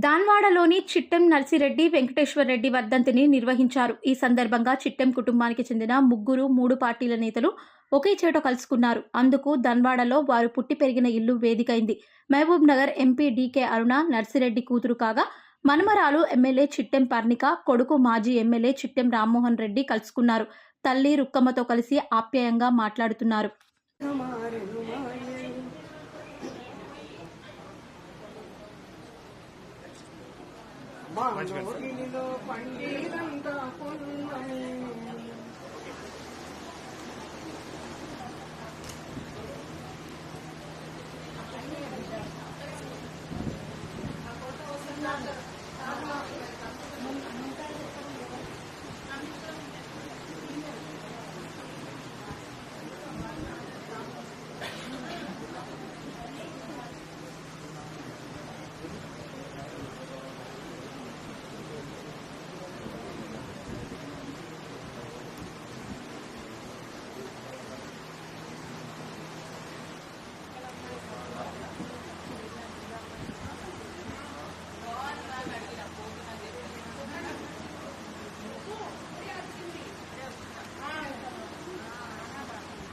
దాన్వాడలోని చిట్టెం నర్సిరెడ్డి వెంకటేశ్వరరెడ్డి వర్ధంతిని నిర్వహించారు. ఈ సందర్భంగా చిట్టెం కుటుంబానికి చెందిన ముగ్గురు 3 పార్టీల నేతలు ఒకే చోట కలుసుకున్నారు. అందుకు దన్వాడలో వారు పుట్టి పెరిగిన ఇల్లు వేదికైంది. మహబూబ్ నగర్ ఎంపీ డీకే అరుణ నర్సిరెడ్డి కూతురు కాగా, మనమరాలు ఎమ్మెల్యే చిట్టెం పర్ణిక, కొడుకు మాజీ ఎమ్మెల్యే చిట్టెం రామ్మోహన్ రెడ్డి కలుసుకున్నారు. తల్లి రుక్కమ్మతో కలిసి ఆప్యాయంగా మాట్లాడుతున్నారు. మానవునిలో పండినంతా పొందమే